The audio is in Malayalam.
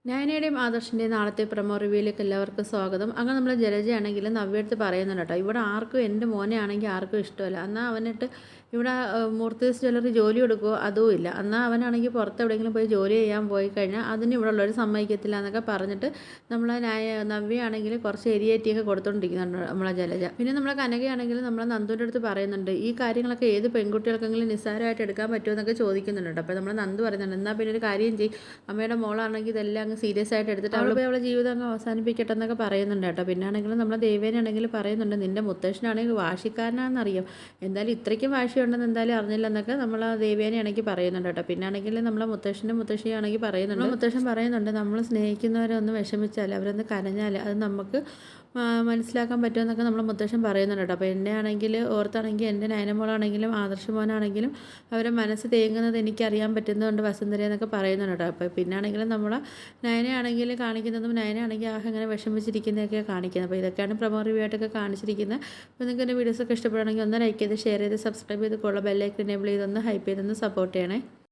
നയനയുടെയും ആദർശിൻ്റെയും നാളത്തെ പ്രൊമോ റിവ്യൂയിലേക്ക് എല്ലാവർക്കും സ്വാഗതം. അങ്ങനെ നമ്മൾ ജലജയാണെങ്കിലും നവ്യടുത്ത് പറയുന്നുണ്ട് കേട്ടോ, ഇവിടെ ആർക്കും എൻ്റെ മോനെ ആണെങ്കിൽ ആർക്കും ഇഷ്ടമല്ല. എന്നാൽ അവനിട്ട് ഇവിടെ മൂർത്തീസ് ജ്വല്ലറി ജോലി കൊടുക്കുമോ അതും ഇല്ല. എന്നാൽ അവനാണെങ്കിൽ പുറത്ത് എവിടെയെങ്കിലും പോയി ജോലി ചെയ്യാൻ പോയി കഴിഞ്ഞാൽ അതിന് ഇവിടെ ഉള്ളവർ സമ്മതിക്കത്തില്ല എന്നൊക്കെ പറഞ്ഞിട്ട് നമ്മളെ നവ്യയാണെങ്കിൽ കുറച്ച് എരിയേറ്റിയൊക്കെ കൊടുത്തുകൊണ്ടിരിക്കുന്നുണ്ട് നമ്മളെ ജലജ. പിന്നെ നമ്മളെ കനകയാണെങ്കിലും നമ്മളെ നന്ദുവിൻ്റെ അടുത്ത് പറയുന്നുണ്ട്, ഈ കാര്യങ്ങളൊക്കെ ഏത് പെൺകുട്ടികൾക്കെങ്കിലും നിസ്സാരമായിട്ട് എടുക്കാൻ പറ്റുമോ എന്നൊക്കെ ചോദിക്കുന്നുണ്ട്. അപ്പോൾ നമ്മൾ നന്ദു പറയുന്നുണ്ട്, എന്നാൽ പിന്നെ ഒരു കാര്യം ചെയ്യും, അമ്മയുടെ മോളാണെങ്കിൽ ഇതെല്ലാം അങ്ങ് സീരിയസ് ആയിട്ട് എടുത്തിട്ട് അവൾ പോയി അവളെ ജീവിതം അങ്ങ് അവസാനിപ്പിക്കട്ടെ എന്നൊക്കെ പറയുന്നുണ്ട് കേട്ടോ. പിന്നെ ആണെങ്കിലും നമ്മളെ ദേവേനാണെങ്കിൽ പറയുന്നുണ്ട്, നിൻ്റെ മുത്തശ്ശനാണെങ്കിൽ വാശിക്കാരനാണെന്നറിയാം, എന്തായാലും ഇത്രയ്ക്കും വാശിയുണ്ടെന്ന് എന്തായാലും അറിഞ്ഞില്ല എന്നൊക്കെ നമ്മൾ ആ ദേവേനെയാണെങ്കിൽ പറയുന്നുണ്ട് കേട്ടോ. പിന്നെ ആണെങ്കിൽ നമ്മളെ മുത്തശ്ശനും മുത്തശ്ശിയാണെങ്കിൽ പറയുന്നുണ്ട്, മുത്തശ്ശൻ പറയുന്നുണ്ട്, നമ്മൾ സ്നേഹിക്കുന്നവരെ ഒന്ന് വിഷമിച്ചാൽ അവരൊന്ന് കരഞ്ഞാൽ അത് നമുക്ക് മനസ്സിലാക്കാൻ പറ്റുമെന്നൊക്കെ നമ്മൾ മുത്തശ്ശൻ പറയുന്നുണ്ട് കേട്ടോ. അപ്പോൾ എന്നെ ആണെങ്കിൽ ഓർത്താണെങ്കിൽ എൻ്റെ നയനമോളാണെങ്കിലും ആദർശ മോനാണെങ്കിലും അവരെ മനസ്സ് തേങ്ങുന്നത് എനിക്കറിയാൻ പറ്റുന്നതുകൊണ്ട് വസുന്ധര എന്നൊക്കെ പറയുന്നുണ്ട് കേട്ടോ. അപ്പോൾ പിന്നാണെങ്കിലും നമ്മൾ നയനയാണെങ്കിൽ കാണിക്കുന്നതും നയനയാണെങ്കിൽ ഇങ്ങനെ വിഷമിച്ചിരിക്കുന്നതൊക്കെ കാണിക്കുന്നത്. അപ്പോൾ ഇതൊക്കെയാണ് പ്രൊമോ റിവ്യൂ ആയിട്ടൊക്കെ കാണിച്ചിരിക്കുന്നത്. അപ്പോൾ നിങ്ങൾക്ക് എൻ്റെ വീഡിയോസൊക്കെ ഇഷ്ടപ്പെടുകയാണെങ്കിൽ ഒന്ന് ലൈക്ക് ചെയ്ത് ഷെയർ ചെയ്ത് സബ്സ്ക്രൈബ് ചെയ്ത് ബെല്ലൈക്കൻ എനേബിൾ ചെയ്തൊന്ന് ഹൈപ്പ് ചെയ്തൊന്ന് സപ്പോർട്ട് ചെയ്യണേ.